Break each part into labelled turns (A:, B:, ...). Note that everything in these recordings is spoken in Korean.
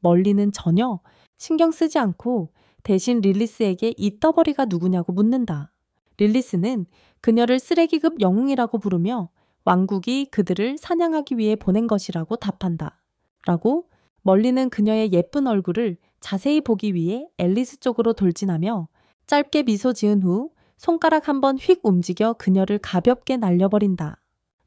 A: 멀리는 전혀 신경 쓰지 않고 대신 릴리스에게 이 떠벌이가 누구냐고 묻는다. 릴리스는 그녀를 쓰레기급 영웅이라고 부르며 왕국이 그들을 사냥하기 위해 보낸 것이라고 답한다. 라고 멀리는 그녀의 예쁜 얼굴을 자세히 보기 위해 앨리스 쪽으로 돌진하며 짧게 미소 지은 후 손가락 한번 휙 움직여 그녀를 가볍게 날려버린다.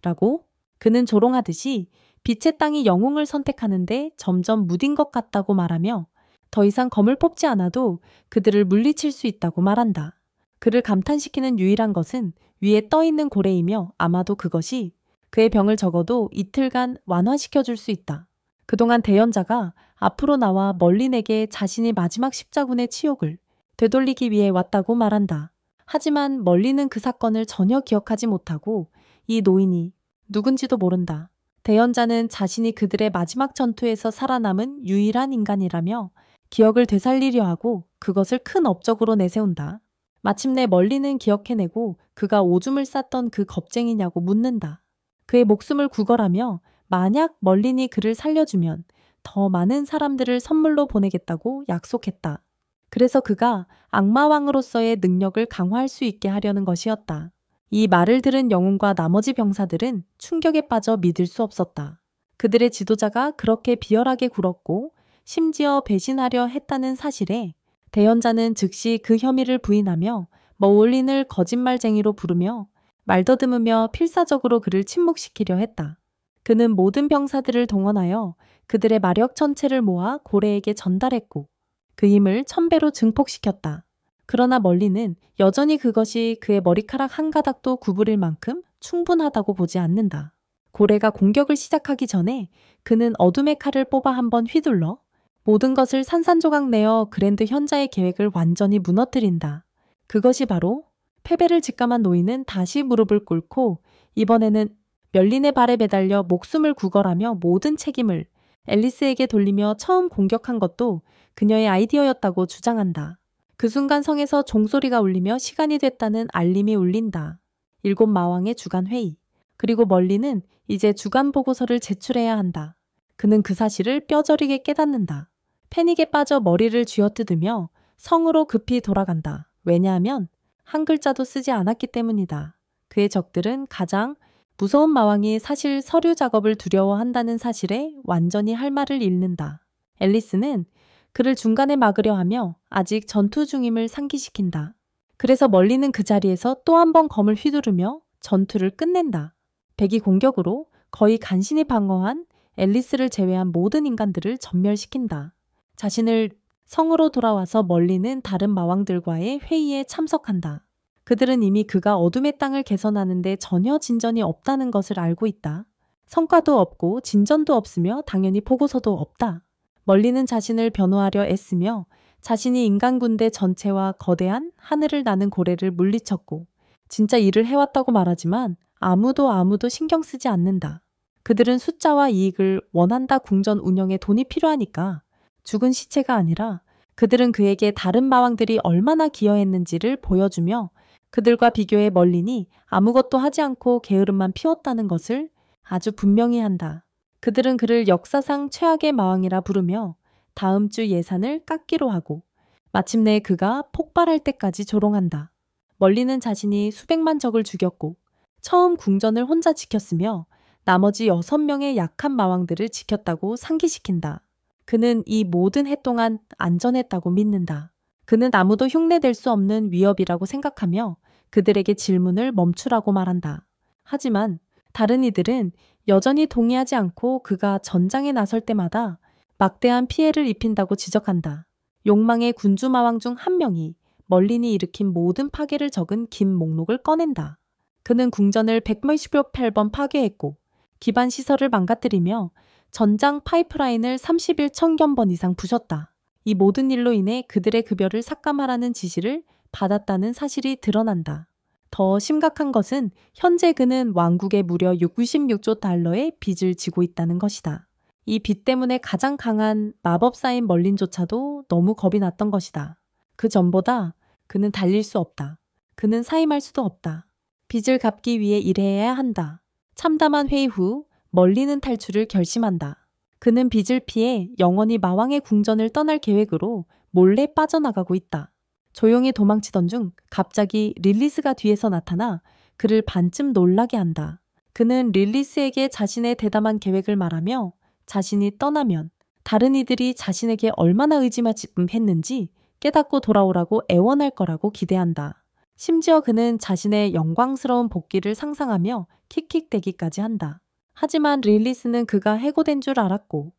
A: 라고 그는 조롱하듯이 빛의 땅이 영웅을 선택하는데 점점 무딘 것 같다고 말하며 더 이상 검을 뽑지 않아도 그들을 물리칠 수 있다고 말한다. 그를 감탄시키는 유일한 것은 위에 떠있는 고래이며 아마도 그것이 그의 병을 적어도 이틀간 완화시켜줄 수 있다. 그동안 대연자가 앞으로 나와 멀린에게 자신이 마지막 십자군의 치욕을 되돌리기 위해 왔다고 말한다. 하지만 멀린은 그 사건을 전혀 기억하지 못하고 이 노인이 누군지도 모른다. 대연자는 자신이 그들의 마지막 전투에서 살아남은 유일한 인간이라며 기억을 되살리려 하고 그것을 큰 업적으로 내세운다. 마침내 멀리는 기억해내고 그가 오줌을 쌌던 그 겁쟁이냐고 묻는다. 그의 목숨을 구걸하며 만약 멀린이 그를 살려주면 더 많은 사람들을 선물로 보내겠다고 약속했다. 그래서 그가 악마왕으로서의 능력을 강화할 수 있게 하려는 것이었다. 이 말을 들은 영웅과 나머지 병사들은 충격에 빠져 믿을 수 없었다. 그들의 지도자가 그렇게 비열하게 굴었고 심지어 배신하려 했다는 사실에 대연자는 즉시 그 혐의를 부인하며 멀린을 거짓말쟁이로 부르며 말더듬으며 필사적으로 그를 침묵시키려 했다. 그는 모든 병사들을 동원하여 그들의 마력 전체를 모아 고래에게 전달했고 그 힘을 1000배로 증폭시켰다. 그러나 멀리는 여전히 그것이 그의 머리카락 한 가닥도 구부릴 만큼 충분하다고 보지 않는다. 고래가 공격을 시작하기 전에 그는 어둠의 칼을 뽑아 한번 휘둘러 모든 것을 산산조각 내어 그랜드 현자의 계획을 완전히 무너뜨린다. 그것이 바로 패배를 직감한 노인은 다시 무릎을 꿇고 이번에는 멸린의 발에 매달려 목숨을 구걸하며 모든 책임을 앨리스에게 돌리며 처음 공격한 것도 그녀의 아이디어였다고 주장한다. 그 순간 성에서 종소리가 울리며 시간이 됐다는 알림이 울린다. 7 마왕의 주간 회의. 그리고 멀리는 이제 주간 보고서를 제출해야 한다. 그는 그 사실을 뼈저리게 깨닫는다. 패닉에 빠져 머리를 쥐어뜯으며 성으로 급히 돌아간다. 왜냐하면 한 글자도 쓰지 않았기 때문이다. 그의 적들은 가장 무서운 마왕이 사실 서류 작업을 두려워한다는 사실에 완전히 할 말을 잃는다. 앨리스는 그를 중간에 막으려 하며 아직 전투 중임을 상기시킨다. 그래서 멀리는 그 자리에서 또 한 번 검을 휘두르며 전투를 끝낸다. 백이 공격으로 거의 간신히 방어한 앨리스를 제외한 모든 인간들을 전멸시킨다. 자신을 성으로 돌아와서 멀리는 다른 마왕들과의 회의에 참석한다. 그들은 이미 그가 어둠의 땅을 개선하는데 전혀 진전이 없다는 것을 알고 있다. 성과도 없고 진전도 없으며 당연히 보고서도 없다. 멀리는 자신을 변호하려 애쓰며 자신이 인간 군대 전체와 거대한 하늘을 나는 고래를 물리쳤고 진짜 일을 해왔다고 말하지만 아무도 신경 쓰지 않는다. 그들은 숫자와 이익을 원한다. 궁전 운영에 돈이 필요하니까 죽은 시체가 아니라 그들은 그에게 다른 마왕들이 얼마나 기여했는지를 보여주며 그들과 비교해 멀린이 아무것도 하지 않고 게으름만 피웠다는 것을 아주 분명히 한다. 그들은 그를 역사상 최악의 마왕이라 부르며 다음 주 예산을 깎기로 하고 마침내 그가 폭발할 때까지 조롱한다. 멀리는 자신이 수백만 적을 죽였고 처음 궁전을 혼자 지켰으며 나머지 6명의 약한 마왕들을 지켰다고 상기시킨다. 그는 이 모든 해 동안 안전했다고 믿는다. 그는 아무도 흉내낼 수 없는 위협이라고 생각하며 그들에게 질문을 멈추라고 말한다. 하지만 다른 이들은 여전히 동의하지 않고 그가 전장에 나설 때마다 막대한 피해를 입힌다고 지적한다. 욕망의 군주마왕 중 한 명이 멀린이 일으킨 모든 파괴를 적은 긴 목록을 꺼낸다. 그는 궁전을 118번 파괴했고 기반 시설을 망가뜨리며 전장 파이프라인을 31,000번 이상 부셨다. 이 모든 일로 인해 그들의 급여를 삭감하라는 지시를 받았다는 사실이 드러난다. 더 심각한 것은 현재 그는 왕국에 무려 66조 달러의 빚을 지고 있다는 것이다. 이 빚 때문에 가장 강한 마법사인 멀린조차도 너무 겁이 났던 것이다. 그 전보다 그는 달릴 수 없다. 그는 사임할 수도 없다. 빚을 갚기 위해 일해야 한다. 참담한 회의 후 멀리는 탈출을 결심한다. 그는 빚을 피해 영원히 마왕의 궁전을 떠날 계획으로 몰래 빠져나가고 있다. 조용히 도망치던 중 갑자기 릴리스가 뒤에서 나타나 그를 반쯤 놀라게 한다. 그는 릴리스에게 자신의 대담한 계획을 말하며 자신이 떠나면 다른 이들이 자신에게 얼마나 의지마침했는지 깨닫고 돌아오라고 애원할 거라고 기대한다. 심지어 그는 자신의 영광스러운 복귀를 상상하며 킥킥대기까지 한다. 하지만 릴리스는 그가 해고된 줄 알았고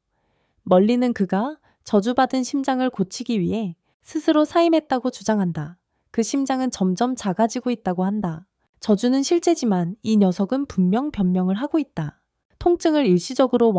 A: 멀리는 그가 저주받은 심장을 고치기 위해 스스로 사임했다고 주장한다. 그 심장은 점점 작아지고 있다고 한다. 저주는 실제지만 이 녀석은 분명 변명을 하고 있다. 통증을 일시적으로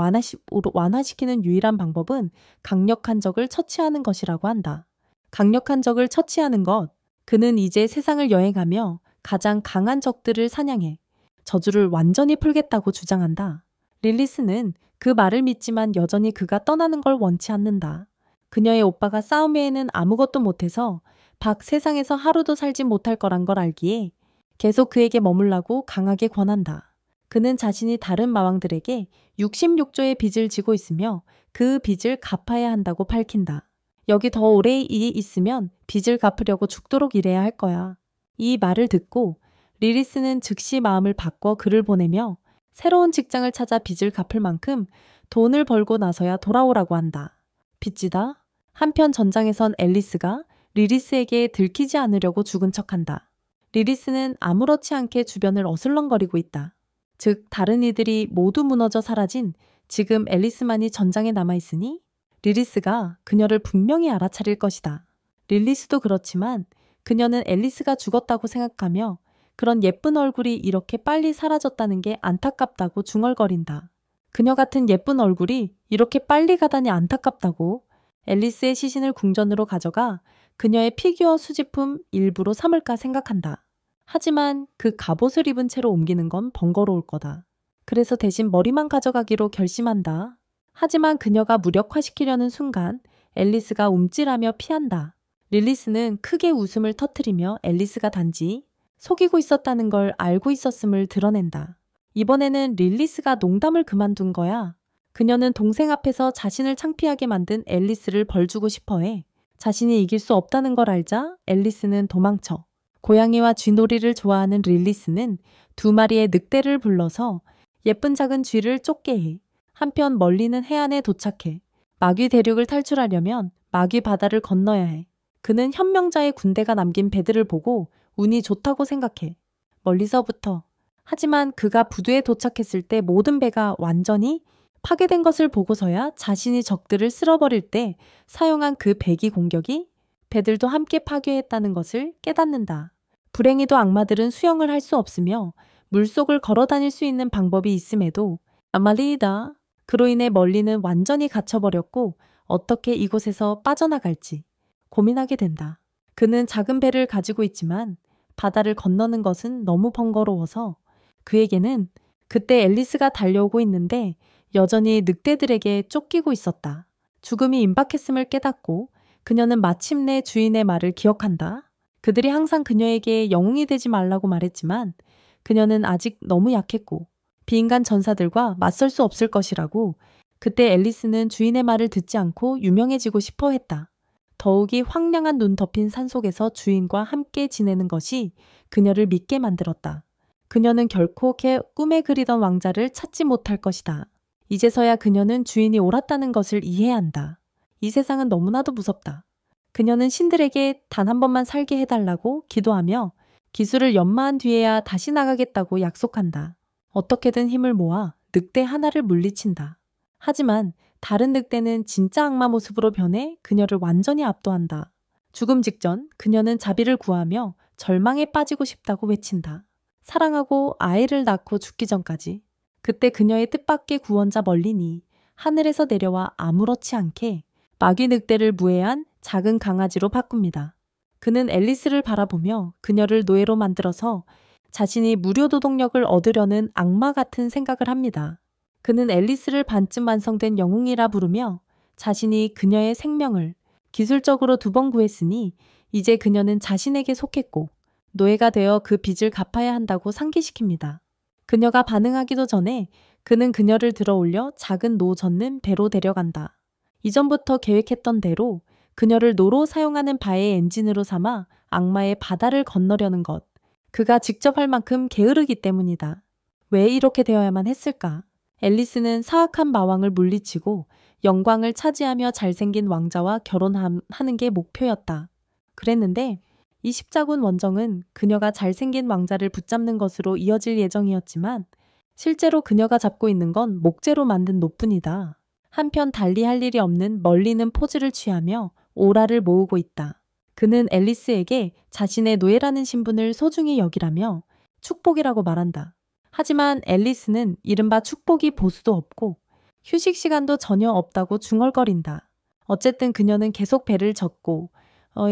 A: 완화시키는 유일한 방법은 강력한 적을 처치하는 것이라고 한다. 강력한 적을 처치하는 것. 그는 이제 세상을 여행하며 가장 강한 적들을 사냥해 저주를 완전히 풀겠다고 주장한다. 릴리스는 그 말을 믿지만 여전히 그가 떠나는 걸 원치 않는다. 그녀의 오빠가 싸움 외에는 아무것도 못해서 밖 세상에서 하루도 살지 못할 거란 걸 알기에 계속 그에게 머물라고 강하게 권한다. 그는 자신이 다른 마왕들에게 66조의 빚을 지고 있으며 그 빚을 갚아야 한다고 밝힌다. 여기 더 오래 있으면 빚을 갚으려고 죽도록 일해야 할 거야. 이 말을 듣고 릴리스는 즉시 마음을 바꿔 그를 보내며 새로운 직장을 찾아 빚을 갚을 만큼 돈을 벌고 나서야 돌아오라고 한다. 빚지다. 한편 전장에선 앨리스가 릴리스에게 들키지 않으려고 죽은 척한다. 릴리스는 아무렇지 않게 주변을 어슬렁거리고 있다. 즉 다른 이들이 모두 무너져 사라진 지금 앨리스만이 전장에 남아있으니 릴리스가 그녀를 분명히 알아차릴 것이다. 릴리스도 그렇지만 그녀는 앨리스가 죽었다고 생각하며 그런 예쁜 얼굴이 이렇게 빨리 사라졌다는 게 안타깝다고 중얼거린다. 그녀 같은 예쁜 얼굴이 이렇게 빨리 가다니 안타깝다고 앨리스의 시신을 궁전으로 가져가 그녀의 피규어 수집품 일부로 삼을까 생각한다. 하지만 그 갑옷을 입은 채로 옮기는 건 번거로울 거다. 그래서 대신 머리만 가져가기로 결심한다. 하지만 그녀가 무력화시키려는 순간 앨리스가 움찔하며 피한다. 릴리스는 크게 웃음을 터뜨리며 앨리스가 단지 속이고 있었다는 걸 알고 있었음을 드러낸다. 이번에는 릴리스가 농담을 그만둔 거야. 그녀는 동생 앞에서 자신을 창피하게 만든 앨리스를 벌주고 싶어해. 자신이 이길 수 없다는 걸 알자 앨리스는 도망쳐. 고양이와 쥐놀이를 좋아하는 릴리스는 2마리의 늑대를 불러서 예쁜 작은 쥐를 쫓게 해. 한편 멀리는 해안에 도착해. 마귀 대륙을 탈출하려면 마귀 바다를 건너야 해. 그는 현명자의 군대가 남긴 배들을 보고 운이 좋다고 생각해. 멀리서부터. 하지만 그가 부두에 도착했을 때 모든 배가 완전히 파괴된 것을 보고서야 자신이 적들을 쓸어버릴 때 사용한 그 배기 공격이 배들도 함께 파괴했다는 것을 깨닫는다. 불행히도 악마들은 수영을 할 수 없으며 물속을 걸어 다닐 수 있는 방법이 있음에도 아말리이다. 그로 인해 멀리는 완전히 갇혀버렸고 어떻게 이곳에서 빠져나갈지 고민하게 된다. 그는 작은 배를 가지고 있지만 바다를 건너는 것은 너무 번거로워서 그에게는 그때 앨리스가 달려오고 있는데 여전히 늑대들에게 쫓기고 있었다. 죽음이 임박했음을 깨닫고 그녀는 마침내 주인의 말을 기억한다. 그들이 항상 그녀에게 영웅이 되지 말라고 말했지만 그녀는 아직 너무 약했고 비인간 전사들과 맞설 수 없을 것이라고 그때 앨리스는 주인의 말을 듣지 않고 유명해지고 싶어 했다. 더욱이 황량한 눈 덮인 산속에서 주인과 함께 지내는 것이 그녀를 믿게 만들었다. 그녀는 결코 꿈에 그리던 왕자를 찾지 못할 것이다. 이제서야 그녀는 주인이 옳았다는 것을 이해한다. 이 세상은 너무나도 무섭다. 그녀는 신들에게 단 한 번만 살게 해달라고 기도하며 기술을 연마한 뒤에야 다시 나가겠다고 약속한다. 어떻게든 힘을 모아 늑대 하나를 물리친다. 하지만 다른 늑대는 진짜 악마 모습으로 변해 그녀를 완전히 압도한다. 죽음 직전 그녀는 자비를 구하며 절망에 빠지고 싶다고 외친다. 사랑하고 아이를 낳고 죽기 전까지. 그때 그녀의 뜻밖의 구원자 멀린이 하늘에서 내려와 아무렇지 않게 마귀 늑대를 무해한 작은 강아지로 바꿉니다. 그는 앨리스를 바라보며 그녀를 노예로 만들어서 자신이 무료 노동력을 얻으려는 악마 같은 생각을 합니다. 그는 앨리스를 반쯤 완성된 영웅이라 부르며 자신이 그녀의 생명을 기술적으로 2번 구했으니 이제 그녀는 자신에게 속했고 노예가 되어 그 빚을 갚아야 한다고 상기시킵니다. 그녀가 반응하기도 전에 그는 그녀를 들어올려 작은 노 젓는 배로 데려간다. 이전부터 계획했던 대로 그녀를 노로 사용하는 바의 엔진으로 삼아 악마의 바다를 건너려는 것. 그가 직접 할 만큼 게으르기 때문이다. 왜 이렇게 되어야만 했을까? 앨리스는 사악한 마왕을 물리치고 영광을 차지하며 잘생긴 왕자와 결혼하는 게 목표였다. 그랬는데 이 십자군 원정은 그녀가 잘생긴 왕자를 붙잡는 것으로 이어질 예정이었지만 실제로 그녀가 잡고 있는 건 목재로 만든 노뿐이다. 한편 달리 할 일이 없는 멀리는 포즈를 취하며 오라를 모으고 있다. 그는 앨리스에게 자신의 노예라는 신분을 소중히 여기라며 축복이라고 말한다. 하지만 앨리스는 이른바 축복이 보수도 없고 휴식 시간도 전혀 없다고 중얼거린다. 어쨌든 그녀는 계속 배를 젓고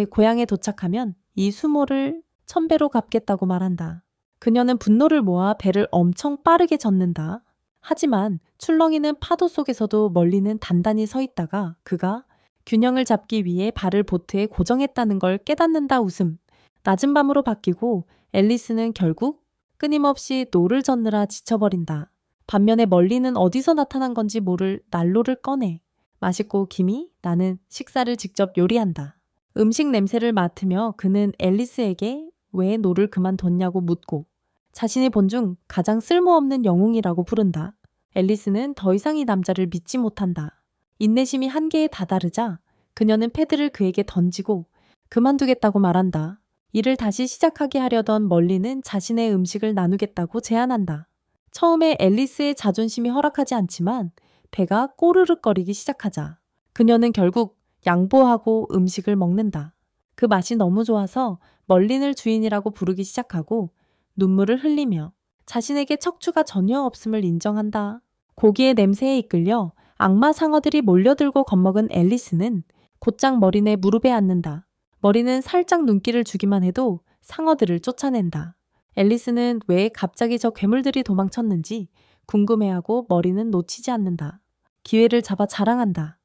A: 고향에 도착하면 이 수모를 1000배로 갚겠다고 말한다. 그녀는 분노를 모아 배를 엄청 빠르게 젓는다. 하지만 출렁이는 파도 속에서도 멀리는 단단히 서 있다가 그가 균형을 잡기 위해 발을 보트에 고정했다는 걸 깨닫는다. 웃음. 낮은 밤으로 바뀌고 앨리스는 결국 끊임없이 노를 젓느라 지쳐버린다. 반면에 멀리는 어디서 나타난 건지 모를 난로를 꺼내. 맛있고 김이 나는 식사를 직접 요리한다. 음식 냄새를 맡으며 그는 앨리스에게 왜 노를 그만뒀냐고 묻고 자신이 본 중 가장 쓸모없는 영웅이라고 부른다. 앨리스는 더 이상 이 남자를 믿지 못한다. 인내심이 한계에 다다르자 그녀는 패드를 그에게 던지고 그만두겠다고 말한다. 일을 다시 시작하게 하려던 멀리는 자신의 음식을 나누겠다고 제안한다. 처음에 앨리스의 자존심이 허락하지 않지만 배가 꼬르륵거리기 시작하자 그녀는 결국 양보하고 음식을 먹는다. 그 맛이 너무 좋아서 멀린을 주인이라고 부르기 시작하고 눈물을 흘리며 자신에게 척추가 전혀 없음을 인정한다. 고기의 냄새에 이끌려 악마 상어들이 몰려들고 겁먹은 앨리스는 곧장 머린의 무릎에 앉는다. 머리는 살짝 눈길을 주기만 해도 상어들을 쫓아낸다. 앨리스는 왜 갑자기 저 괴물들이 도망쳤는지 궁금해하고 머리는 놓치지 않는다. 기회를 잡아 자랑한다.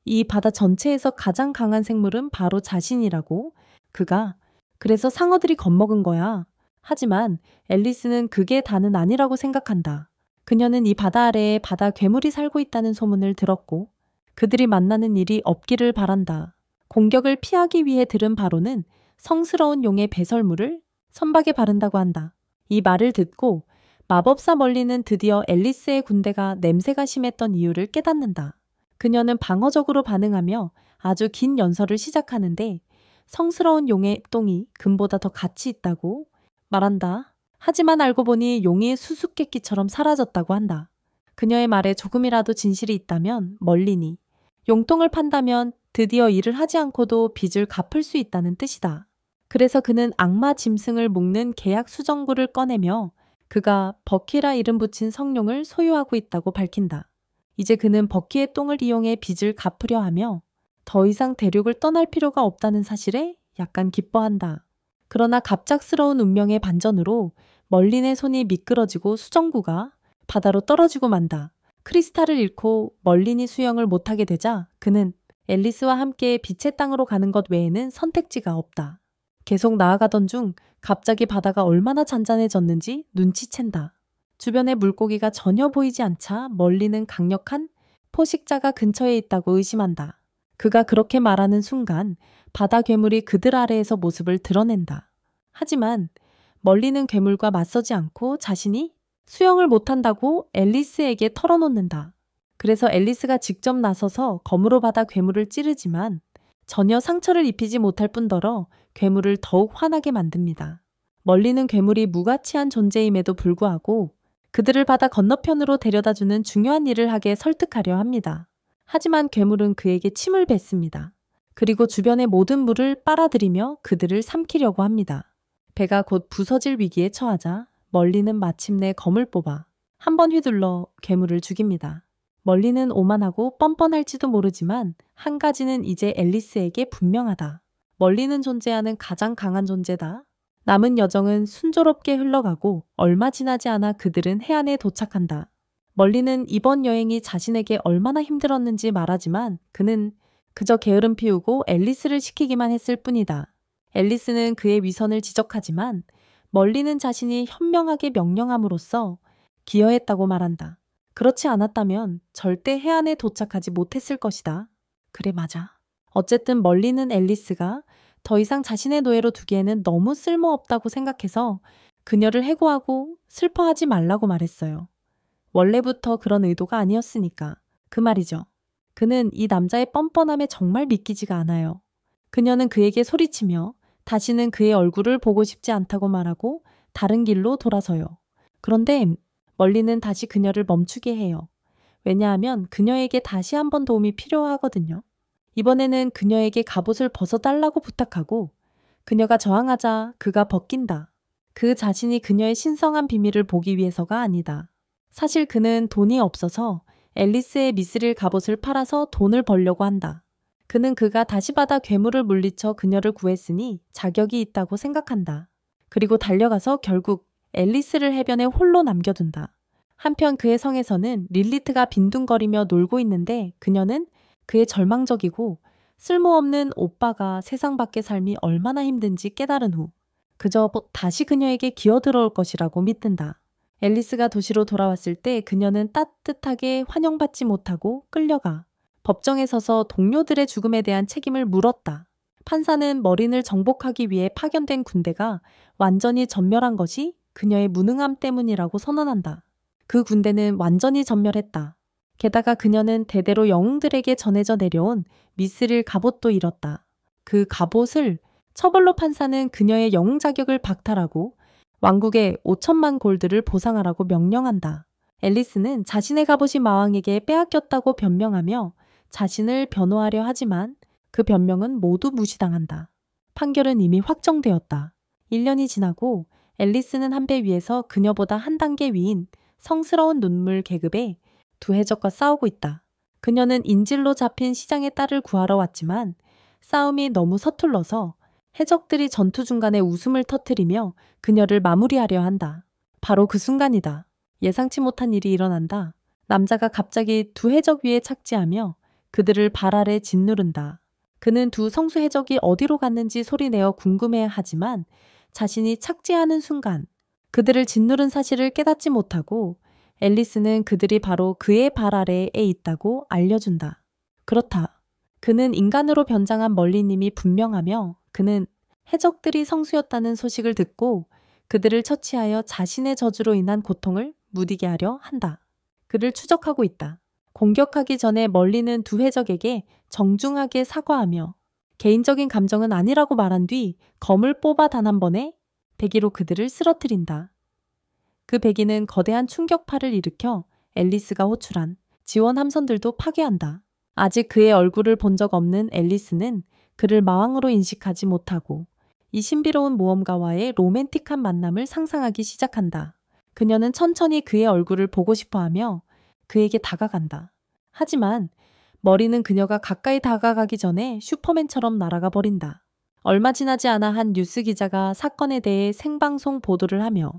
A: 이 바다 전체에서 가장 강한 생물은 바로 자신이라고. 그가 그래서 상어들이 겁먹은 거야. 하지만 앨리스는 그게 다는 아니라고 생각한다. 그녀는 이 바다 아래에 바다 괴물이 살고 있다는 소문을 들었고 그들이 만나는 일이 없기를 바란다. 공격을 피하기 위해 들은 바로는 성스러운 용의 배설물을 선박에 바른다고 한다. 이 말을 듣고 마법사 멀리는 드디어 앨리스의 군대가 냄새가 심했던 이유를 깨닫는다. 그녀는 방어적으로 반응하며 아주 긴 연설을 시작하는데 성스러운 용의 똥이 금보다 더 가치 있다고 말한다. 하지만 알고 보니 용이 수수께끼처럼 사라졌다고 한다. 그녀의 말에 조금이라도 진실이 있다면 멀리니 용통을 판다면 드디어 일을 하지 않고도 빚을 갚을 수 있다는 뜻이다. 그래서 그는 악마 짐승을 묶는 계약 수정구를 꺼내며 그가 버키라 이름 붙인 성룡을 소유하고 있다고 밝힌다. 이제 그는 버키의 똥을 이용해 빚을 갚으려 하며 더 이상 대륙을 떠날 필요가 없다는 사실에 약간 기뻐한다. 그러나 갑작스러운 운명의 반전으로 멀린의 손이 미끄러지고 수정구가 바다로 떨어지고 만다. 크리스탈을 잃고 멀린이 수영을 못하게 되자 그는 앨리스와 함께 빛의 땅으로 가는 것 외에는 선택지가 없다. 계속 나아가던 중 갑자기 바다가 얼마나 잔잔해졌는지 눈치챈다. 주변에 물고기가 전혀 보이지 않자 멀리는 강력한 포식자가 근처에 있다고 의심한다. 그가 그렇게 말하는 순간 바다 괴물이 그들 아래에서 모습을 드러낸다. 하지만 멀리는 괴물과 맞서지 않고 자신이 수영을 못한다고 앨리스에게 털어놓는다. 그래서 앨리스가 직접 나서서 검으로 받아 괴물을 찌르지만 전혀 상처를 입히지 못할 뿐더러 괴물을 더욱 화나게 만듭니다. 멀리는 괴물이 무가치한 존재임에도 불구하고 그들을 바다 건너편으로 데려다주는 중요한 일을 하게 설득하려 합니다. 하지만 괴물은 그에게 침을 뱉습니다. 그리고 주변의 모든 물을 빨아들이며 그들을 삼키려고 합니다. 배가 곧 부서질 위기에 처하자 멀리는 마침내 검을 뽑아 한 번 휘둘러 괴물을 죽입니다. 멀리는 오만하고 뻔뻔할지도 모르지만 한 가지는 이제 앨리스에게 분명하다. 멀리는 존재하는 가장 강한 존재다. 남은 여정은 순조롭게 흘러가고 얼마 지나지 않아 그들은 해안에 도착한다. 멀리는 이번 여행이 자신에게 얼마나 힘들었는지 말하지만 그는 그저 게으름 피우고 앨리스를 시키기만 했을 뿐이다. 앨리스는 그의 위선을 지적하지만 멀리는 자신이 현명하게 명령함으로써 기여했다고 말한다. 그렇지 않았다면 절대 해안에 도착하지 못했을 것이다. 그래, 맞아. 어쨌든 멀리는 앨리스가 더 이상 자신의 노예로 두기에는 너무 쓸모없다고 생각해서 그녀를 해고하고 슬퍼하지 말라고 말했어요. 원래부터 그런 의도가 아니었으니까. 그 말이죠. 그는 이 남자의 뻔뻔함에 정말 믿기지가 않아요. 그녀는 그에게 소리치며 다시는 그의 얼굴을 보고 싶지 않다고 말하고 다른 길로 돌아서요. 그런데 멀리는 다시 그녀를 멈추게 해요. 왜냐하면 그녀에게 다시 한번 도움이 필요하거든요. 이번에는 그녀에게 갑옷을 벗어달라고 부탁하고 그녀가 저항하자 그가 벗긴다. 그 자신이 그녀의 신성한 비밀을 보기 위해서가 아니다. 사실 그는 돈이 없어서 앨리스의 미스릴 갑옷을 팔아서 돈을 벌려고 한다. 그는 그가 다시 받아 괴물을 물리쳐 그녀를 구했으니 자격이 있다고 생각한다. 그리고 달려가서 결국 앨리스를 해변에 홀로 남겨둔다. 한편 그의 성에서는 릴리트가 빈둥거리며 놀고 있는데 그녀는 그의 절망적이고 쓸모없는 오빠가 세상 밖의 삶이 얼마나 힘든지 깨달은 후 그저 다시 그녀에게 기어들어올 것이라고 믿는다. 앨리스가 도시로 돌아왔을 때 그녀는 따뜻하게 환영받지 못하고 끌려가 법정에 서서 동료들의 죽음에 대한 책임을 물었다. 판사는 머린을 정복하기 위해 파견된 군대가 완전히 전멸한 것이 그녀의 무능함 때문이라고 선언한다. 그 군대는 완전히 전멸했다. 게다가 그녀는 대대로 영웅들에게 전해져 내려온 미스릴 갑옷도 잃었다. 그 갑옷을 처벌로 판사는 그녀의 영웅 자격을 박탈하고 왕국에 5천만 골드를 보상하라고 명령한다. 앨리스는 자신의 갑옷이 마왕에게 빼앗겼다고 변명하며 자신을 변호하려 하지만 그 변명은 모두 무시당한다. 판결은 이미 확정되었다. 1년이 지나고 앨리스는 한 배 위에서 그녀보다 한 단계 위인 성스러운 눈물 계급의 두 해적과 싸우고 있다. 그녀는 인질로 잡힌 시장의 딸을 구하러 왔지만 싸움이 너무 서툴러서 해적들이 전투 중간에 웃음을 터뜨리며 그녀를 마무리하려 한다. 바로 그 순간이다. 예상치 못한 일이 일어난다. 남자가 갑자기 두 해적 위에 착지하며 그들을 발 아래 짓누른다. 그는 두 성수 해적이 어디로 갔는지 소리내어 궁금해하지만 자신이 착지하는 순간 그들을 짓누른 사실을 깨닫지 못하고 앨리스는 그들이 바로 그의 발 아래에 있다고 알려준다. 그렇다. 그는 인간으로 변장한 멀리님이 분명하며 그는 해적들이 성수였다는 소식을 듣고 그들을 처치하여 자신의 저주로 인한 고통을 무디게 하려 한다. 그를 추적하고 있다. 공격하기 전에 멀리는 두 해적에게 정중하게 사과하며 개인적인 감정은 아니라고 말한 뒤 검을 뽑아 단 한 번에 배기로 그들을 쓰러뜨린다. 그 배기는 거대한 충격파를 일으켜 앨리스가 호출한 지원 함선들도 파괴한다. 아직 그의 얼굴을 본 적 없는 앨리스는 그를 마왕으로 인식하지 못하고 이 신비로운 모험가와의 로맨틱한 만남을 상상하기 시작한다. 그녀는 천천히 그의 얼굴을 보고 싶어하며 그에게 다가간다. 하지만 머리는 그녀가 가까이 다가가기 전에 슈퍼맨처럼 날아가 버린다. 얼마 지나지 않아 한 뉴스 기자가 사건에 대해 생방송 보도를 하며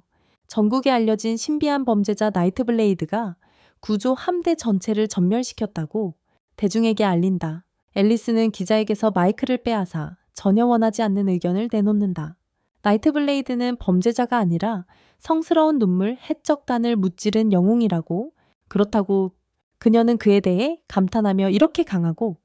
A: 전국에 알려진 신비한 범죄자 나이트블레이드가 구조 함대 전체를 전멸시켰다고 대중에게 알린다. 앨리스는 기자에게서 마이크를 빼앗아 전혀 원하지 않는 의견을 내놓는다. 나이트블레이드는 범죄자가 아니라 성스러운 눈물 해적단을 무찌른 영웅이라고, 그렇다고 그녀는 그에 대해 감탄하며 이렇게 강하고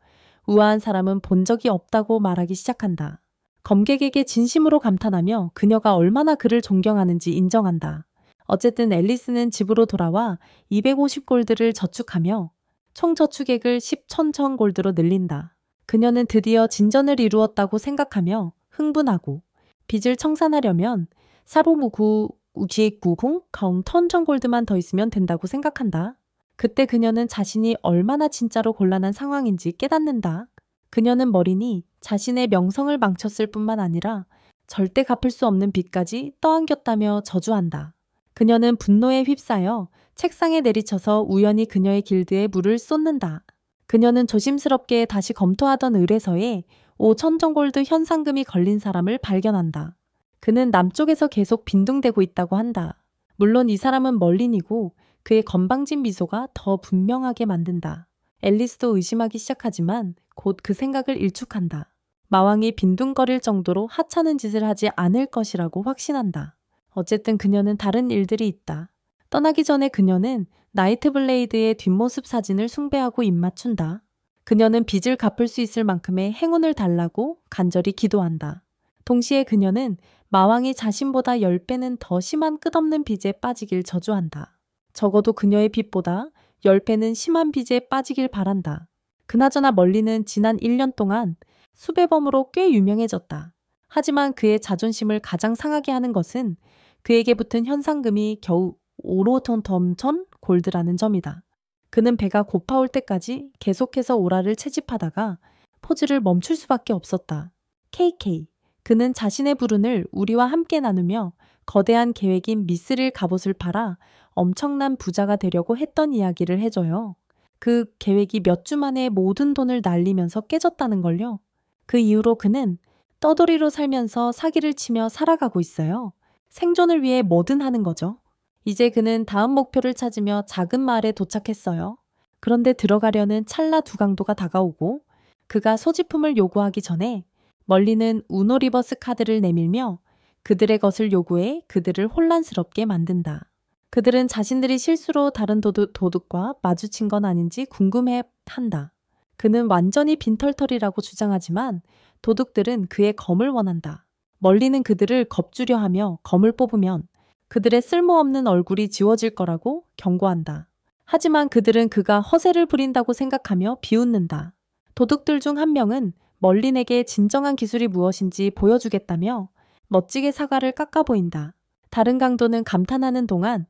A: 우아한 사람은 본 적이 없다고 말하기 시작한다. 검객에게 진심으로 감탄하며 그녀가 얼마나 그를 존경하는지 인정한다. 어쨌든 앨리스는 집으로 돌아와 250골드를 저축하며 총 저축액을 10,000 골드로 늘린다. 그녀는 드디어 진전을 이루었다고 생각하며 흥분하고 빚을 청산하려면 사로무구 우지구궁 가움 턴전 골드만 더 있으면 된다고 생각한다. 그때 그녀는 자신이 얼마나 진짜로 곤란한 상황인지 깨닫는다. 그녀는 머리니 자신의 명성을 망쳤을 뿐만 아니라 절대 갚을 수 없는 빚까지 떠안겼다며 저주한다. 그녀는 분노에 휩싸여 책상에 내리쳐서 우연히 그녀의 길드에 물을 쏟는다. 그녀는 조심스럽게 다시 검토하던 의뢰서에 5,000 골드 현상금이 걸린 사람을 발견한다. 그는 남쪽에서 계속 빈둥대고 있다고 한다. 물론 이 사람은 멀린이고 그의 건방진 미소가 더 분명하게 만든다. 앨리스도 의심하기 시작하지만 곧 그 생각을 일축한다. 마왕이 빈둥거릴 정도로 하찮은 짓을 하지 않을 것이라고 확신한다. 어쨌든 그녀는 다른 일들이 있다. 떠나기 전에 그녀는 나이트블레이드의 뒷모습 사진을 숭배하고 입맞춘다. 그녀는 빚을 갚을 수 있을 만큼의 행운을 달라고 간절히 기도한다. 동시에 그녀는 마왕이 자신보다 10배는 더 심한 끝없는 빚에 빠지길 저주한다. 적어도 그녀의 빚보다 10배는 심한 빚에 빠지길 바란다. 그나저나 멀리는 지난 1년 동안 수배범으로 꽤 유명해졌다. 하지만 그의 자존심을 가장 상하게 하는 것은 그에게 붙은 현상금이 겨우 5로톤텀천 골드라는 점이다. 그는 배가 고파올 때까지 계속해서 오라를 채집하다가 포즈를 멈출 수밖에 없었다. KK. 그는 자신의 불운을 우리와 함께 나누며 거대한 계획인 미스릴 갑옷을 팔아 엄청난 부자가 되려고 했던 이야기를 해줘요. 그 계획이 몇 주 만에 모든 돈을 날리면서 깨졌다는 걸요. 그 이후로 그는 떠돌이로 살면서 사기를 치며 살아가고 있어요. 생존을 위해 뭐든 하는 거죠. 이제 그는 다음 목표를 찾으며 작은 마을에 도착했어요. 그런데 들어가려는 찰나 두강도가 다가오고 그가 소지품을 요구하기 전에 멀리는 우노 리버스 카드를 내밀며 그들의 것을 요구해 그들을 혼란스럽게 만든다. 그들은 자신들이 실수로 다른 도둑과 마주친 건 아닌지 궁금해한다. 그는 완전히 빈털털이라고 주장하지만 도둑들은 그의 검을 원한다. 멀리는 그들을 겁주려 하며 검을 뽑으면 그들의 쓸모없는 얼굴이 지워질 거라고 경고한다. 하지만 그들은 그가 허세를 부린다고 생각하며 비웃는다. 도둑들 중 한 명은 멀린에게 진정한 기술이 무엇인지 보여주겠다며 멋지게 사과를 깎아 보인다. 다른 강도는 감탄하는 동안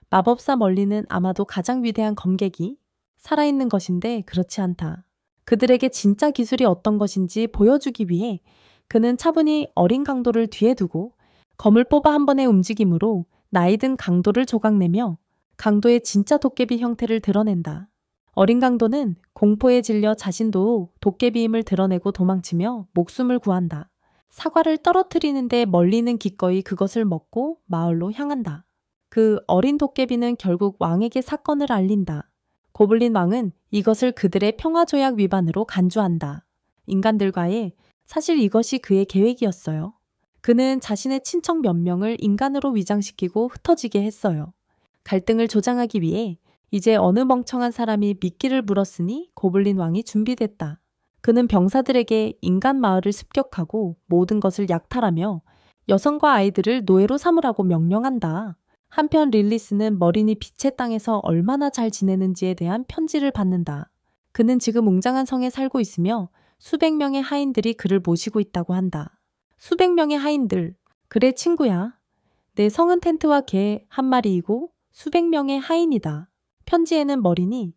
A: 마법사 멀리는 아마도 가장 위대한 검객이 살아있는 것인데 그렇지 않다. 그들에게 진짜 기술이 어떤 것인지 보여주기 위해 그는 차분히 어린 강도를 뒤에 두고 검을 뽑아 한 번의 움직임으로 나이든 강도를 조각내며 강도의 진짜 도깨비 형태를 드러낸다. 어린 강도는 공포에 질려 자신도 도깨비임을 드러내고 도망치며 목숨을 구한다. 사과를 떨어뜨리는데 멀리는 기꺼이 그것을 먹고 마을로 향한다. 그 어린 도깨비는 결국 왕에게 사건을 알린다. 고블린 왕은 이것을 그들의 평화조약 위반으로 간주한다. 인간들과의 사실 이것이 그의 계획이었어요. 그는 자신의 친척 몇 명을 인간으로 위장시키고 흩어지게 했어요. 갈등을 조장하기 위해 이제 어느 멍청한 사람이 미끼를 물었으니 고블린 왕이 준비됐다. 그는 병사들에게 인간 마을을 습격하고 모든 것을 약탈하며 여성과 아이들을 노예로 삼으라고 명령한다. 한편 릴리스는 머리니 빛의 땅에서 얼마나 잘 지내는지에 대한 편지를 받는다. 그는 지금 웅장한 성에 살고 있으며 수백 명의 하인들이 그를 모시고 있다고 한다. 수백 명의 하인들. 그래 친구야. 내 성은 텐트와 개 한 마리이고 수백 명의 하인이다. 편지에는 머리니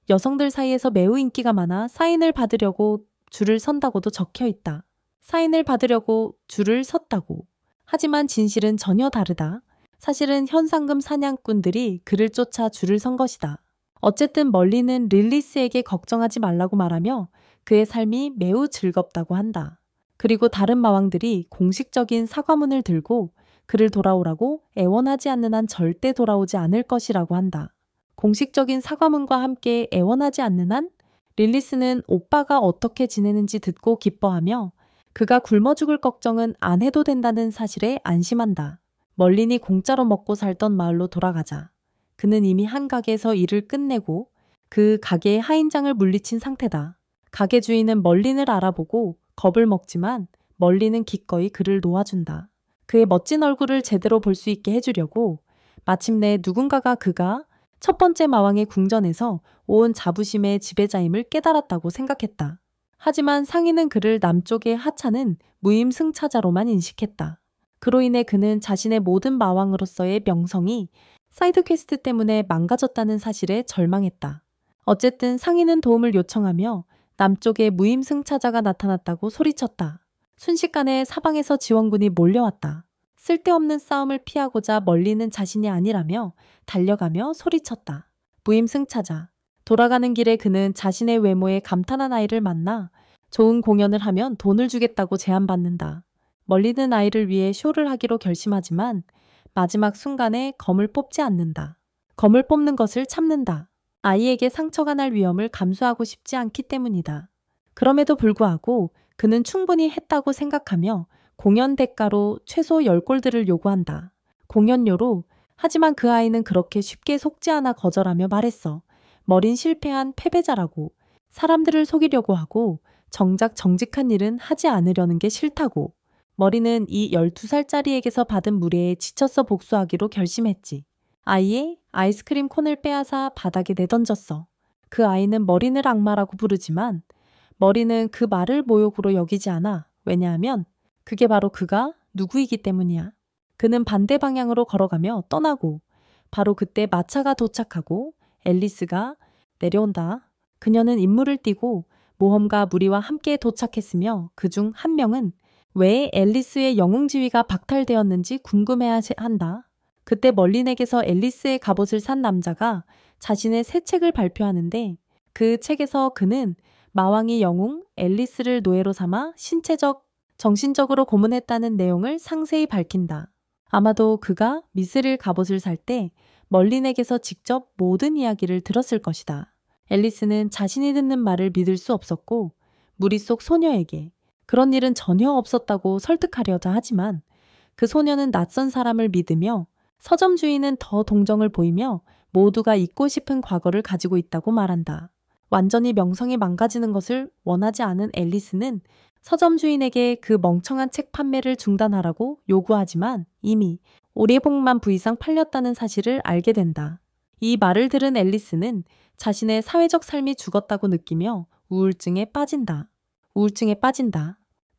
A: 여성들 사이에서 매우 인기가 많아 사인을 받으려고 줄을 선다고도 적혀 있다. 사인을 받으려고 줄을 섰다고. 하지만 진실은 전혀 다르다. 사실은 현상금 사냥꾼들이 그를 쫓아 줄을 선 것이다. 어쨌든 멀리는 릴리스에게 걱정하지 말라고 말하며 그의 삶이 매우 즐겁다고 한다. 그리고 다른 마왕들이 공식적인 사과문을 들고 그를 돌아오라고 애원하지 않는 한 절대 돌아오지 않을 것이라고 한다. 공식적인 사과문과 함께 애원하지 않는 한 릴리스는 오빠가 어떻게 지내는지 듣고 기뻐하며 그가 굶어 죽을 걱정은 안 해도 된다는 사실에 안심한다. 멀린이 공짜로 먹고 살던 마을로 돌아가자. 그는 이미 한 가게에서 일을 끝내고 그 가게의 하인장을 물리친 상태다. 가게 주인은 멀린을 알아보고 겁을 먹지만 멀린은 기꺼이 그를 놓아준다. 그의 멋진 얼굴을 제대로 볼 수 있게 해주려고 마침내 누군가가 그가 첫 번째 마왕의 궁전에서 온 자부심의 지배자임을 깨달았다고 생각했다. 하지만 상인은 그를 남쪽의 하찮은 무임승차자로만 인식했다. 그로 인해 그는 자신의 모든 마왕으로서의 명성이 사이드 퀘스트 때문에 망가졌다는 사실에 절망했다. 어쨌든 상인은 도움을 요청하며 남쪽에 무임승차자가 나타났다고 소리쳤다. 순식간에 사방에서 지원군이 몰려왔다. 쓸데없는 싸움을 피하고자 멀리는 자신이 아니라며 달려가며 소리쳤다. 무임승차자. 돌아가는 길에 그는 자신의 외모에 감탄한 아이를 만나 좋은 공연을 하면 돈을 주겠다고 제안받는다. 멀리는 아이를 위해 쇼를 하기로 결심하지만 마지막 순간에 검을 뽑지 않는다. 검을 뽑는 것을 참는다. 아이에게 상처가 날 위험을 감수하고 싶지 않기 때문이다. 그럼에도 불구하고 그는 충분히 했다고 생각하며 공연 대가로 최소 10골드를 요구한다. 공연료로 하지만 그 아이는 그렇게 쉽게 속지 않아 거절하며 말했어. 머린 실패한 패배자라고. 사람들을 속이려고 하고 정작 정직한 일은 하지 않으려는 게 싫다고. 머리는 이 12살짜리에게서 받은 무례에 지쳐서 복수하기로 결심했지. 아이의 아이스크림 콘을 빼앗아 바닥에 내던졌어. 그 아이는 머린을 악마라고 부르지만 머리는 그 말을 모욕으로 여기지 않아. 왜냐하면 그게 바로 그가 누구이기 때문이야. 그는 반대 방향으로 걸어가며 떠나고 바로 그때 마차가 도착하고 앨리스가 내려온다. 그녀는 임무를 띠고 모험가 무리와 함께 도착했으며 그중 한 명은 왜 앨리스의 영웅 지위가 박탈되었는지 궁금해한다. 그때 멀린에게서 앨리스의 갑옷을 산 남자가 자신의 새 책을 발표하는데 그 책에서 그는 마왕이 영웅 앨리스를 노예로 삼아 신체적, 정신적으로 고문했다는 내용을 상세히 밝힌다. 아마도 그가 미스릴 갑옷을 살 때 멀린에게서 직접 모든 이야기를 들었을 것이다. 앨리스는 자신이 듣는 말을 믿을 수 없었고 무리 속 소녀에게 그런 일은 전혀 없었다고 설득하려자 하지만 그 소녀는 낯선 사람을 믿으며 서점 주인은 더 동정을 보이며 모두가 잊고 싶은 과거를 가지고 있다고 말한다. 완전히 명성이 망가지는 것을 원하지 않은 앨리스는 서점 주인에게 그 멍청한 책 판매를 중단하라고 요구하지만 이미 오리봉만 부 이상 팔렸다는 사실을 알게 된다. 이 말을 들은 앨리스는 자신의 사회적 삶이 죽었다고 느끼며 우울증에 빠진다.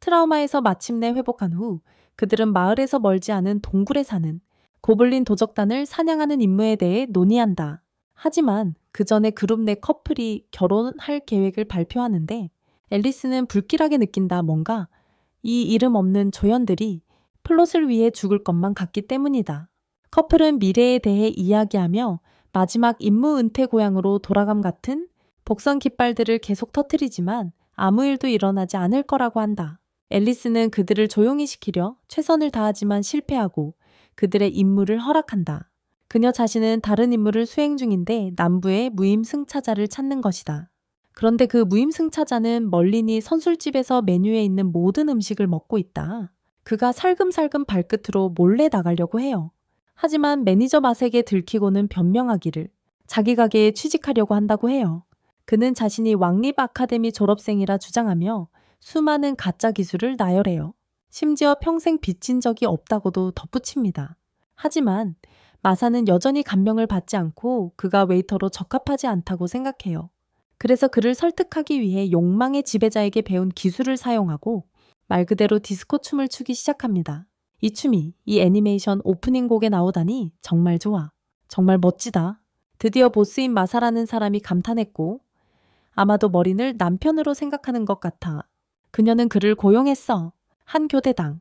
A: 트라우마에서 마침내 회복한 후 그들은 마을에서 멀지 않은 동굴에 사는 고블린 도적단을 사냥하는 임무에 대해 논의한다. 하지만 그 전에 그룹 내 커플이 결혼할 계획을 발표하는데 앨리스는 불길하게 느낀다. 뭔가 이 이름 없는 조연들이 플롯을 위해 죽을 것만 같기 때문이다. 커플은 미래에 대해 이야기하며 마지막 임무 은퇴 고향으로 돌아감 같은 복선 깃발들을 계속 터뜨리지만 아무 일도 일어나지 않을 거라고 한다. 앨리스는 그들을 조용히 시키려 최선을 다하지만 실패하고 그들의 임무를 허락한다. 그녀 자신은 다른 임무를 수행 중인데 남부의 무임승차자를 찾는 것이다. 그런데 그 무임승차자는 멀린이 선술집에서 메뉴에 있는 모든 음식을 먹고 있다. 그가 살금살금 발끝으로 몰래 나가려고 해요. 하지만 매니저 마색에 들키고는 변명하기를 자기 가게에 취직하려고 한다고 해요. 그는 자신이 왕립 아카데미 졸업생이라 주장하며 수많은 가짜 기술을 나열해요. 심지어 평생 빚진 적이 없다고도 덧붙입니다. 하지만 마사는 여전히 감명을 받지 않고 그가 웨이터로 적합하지 않다고 생각해요. 그래서 그를 설득하기 위해 욕망의 지배자에게 배운 기술을 사용하고 말 그대로 디스코 춤을 추기 시작합니다. 이 춤이 이 애니메이션 오프닝 곡에 나오다니 정말 좋아. 정말 멋지다. 드디어 보스인 마사라는 사람이 감탄했고 아마도 머린을 남편으로 생각하는 것 같아. 그녀는 그를 고용했어. 한 교대당.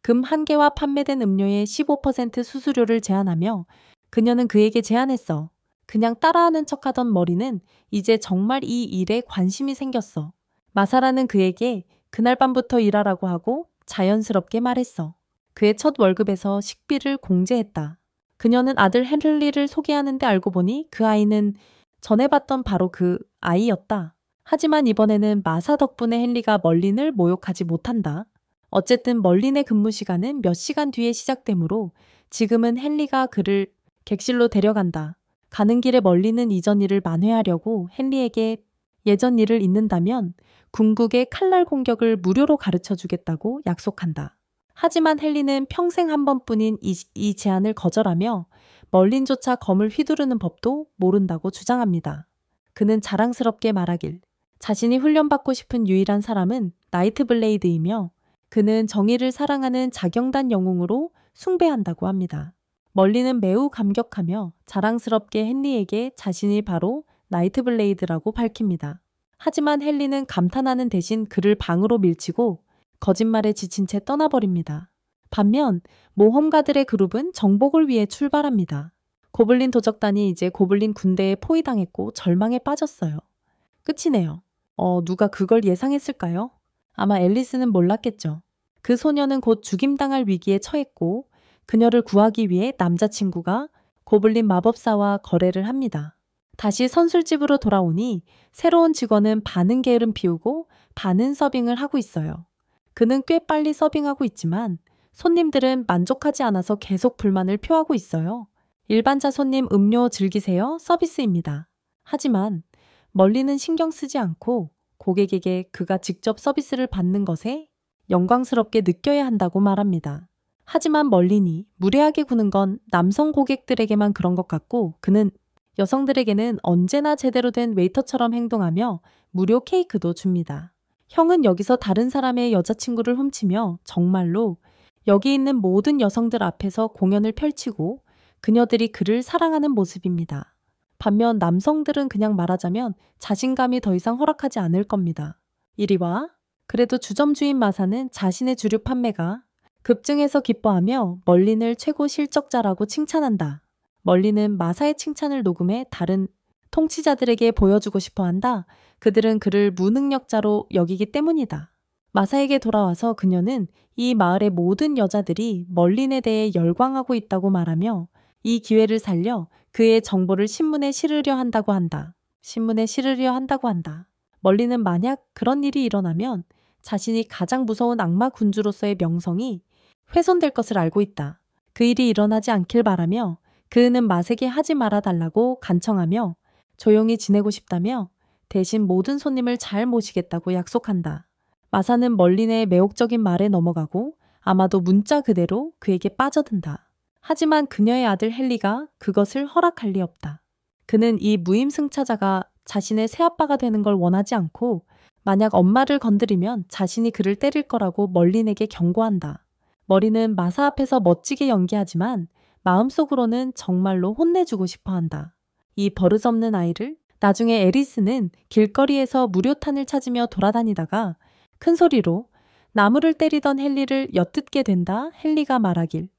A: 금 1개와 판매된 음료의 15% 수수료를 제한하며 그녀는 그에게 제안했어. 그냥 따라하는 척하던 머리는 이제 정말 이 일에 관심이 생겼어. 마사라는 그에게 그날 밤부터 일하라고 하고 자연스럽게 말했어. 그의 첫 월급에서 식비를 공제했다. 그녀는 아들 헨리를 소개하는데 알고 보니 그 아이는 전에 봤던 바로 그 아이였다. 하지만 이번에는 마사 덕분에 헨리가 멀린을 모욕하지 못한다. 어쨌든 멀린의 근무 시간은 몇 시간 뒤에 시작되므로 지금은 헨리가 그를 객실로 데려간다. 가는 길에 멀린은 이전 일을 만회하려고 헨리에게 예전 일을 잊는다면 궁극의 칼날 공격을 무료로 가르쳐 주겠다고 약속한다. 하지만 헨리는 평생 한 번뿐인 이 제안을 거절하며 멀린조차 검을 휘두르는 법도 모른다고 주장합니다. 그는 자랑스럽게 말하길 자신이 훈련받고 싶은 유일한 사람은 나이트블레이드이며 그는 정의를 사랑하는 자경단 영웅으로 숭배한다고 합니다. 멀린은 매우 감격하며 자랑스럽게 헨리에게 자신이 바로 나이트블레이드라고 밝힙니다. 하지만 헨리는 감탄하는 대신 그를 방으로 밀치고 거짓말에 지친 채 떠나버립니다. 반면 모험가들의 그룹은 정복을 위해 출발합니다. 고블린 도적단이 이제 고블린 군대에 포위당했고 절망에 빠졌어요. 끝이네요. 누가 그걸 예상했을까요? 아마 앨리스는 몰랐겠죠. 그 소녀는 곧 죽임당할 위기에 처했고 그녀를 구하기 위해 남자친구가 고블린 마법사와 거래를 합니다. 다시 선술집으로 돌아오니 새로운 직원은 반은 게으름 피우고 반은 서빙을 하고 있어요. 그는 꽤 빨리 서빙하고 있지만 손님들은 만족하지 않아서 계속 불만을 표하고 있어요. 일반자 손님 음료 즐기세요? 서비스입니다. 하지만 멀리는 신경 쓰지 않고 고객에게 그가 직접 서비스를 받는 것에 영광스럽게 느껴야 한다고 말합니다. 하지만 멀린이 무례하게 구는 건 남성 고객들에게만 그런 것 같고 그는 여성들에게는 언제나 제대로 된 웨이터처럼 행동하며 무료 케이크도 줍니다. 형은 여기서 다른 사람의 여자친구를 훔치며 정말로 여기 있는 모든 여성들 앞에서 공연을 펼치고 그녀들이 그를 사랑하는 모습입니다. 반면 남성들은 그냥 말하자면 자신감이 더 이상 허락하지 않을 겁니다. 이리 와. 그래도 주점 주인 마사는 자신의 주류 판매가 급증해서 기뻐하며 멀린을 최고 실적자라고 칭찬한다. 멀린은 마사의 칭찬을 녹음해 다른 통치자들에게 보여주고 싶어 한다. 그들은 그를 무능력자로 여기기 때문이다. 마사에게 돌아와서 그녀는 이 마을의 모든 여자들이 멀린에 대해 열광하고 있다고 말하며 이 기회를 살려 그의 정보를 신문에 실으려 한다고 한다. 멀린은 만약 그런 일이 일어나면 자신이 가장 무서운 악마 군주로서의 명성이 훼손될 것을 알고 있다. 그 일이 일어나지 않길 바라며 그는 마세게 하지 말아달라고 간청하며 조용히 지내고 싶다며 대신 모든 손님을 잘 모시겠다고 약속한다. 마사는 멀린의 매혹적인 말에 넘어가고 아마도 문자 그대로 그에게 빠져든다. 하지만 그녀의 아들 헨리가 그것을 허락할 리 없다. 그는 이 무임승차자가 자신의 새아빠가 되는 걸 원하지 않고 만약 엄마를 건드리면 자신이 그를 때릴 거라고 멀린에게 경고한다. 멀린은 마사 앞에서 멋지게 연기하지만 마음속으로는 정말로 혼내주고 싶어 한다. 이 버릇없는 아이를. 나중에 애리스는 길거리에서 무료탄을 찾으며 돌아다니다가 큰 소리로 나무를 때리던 헨리를 엿듣게 된다. 헨리가 말하길.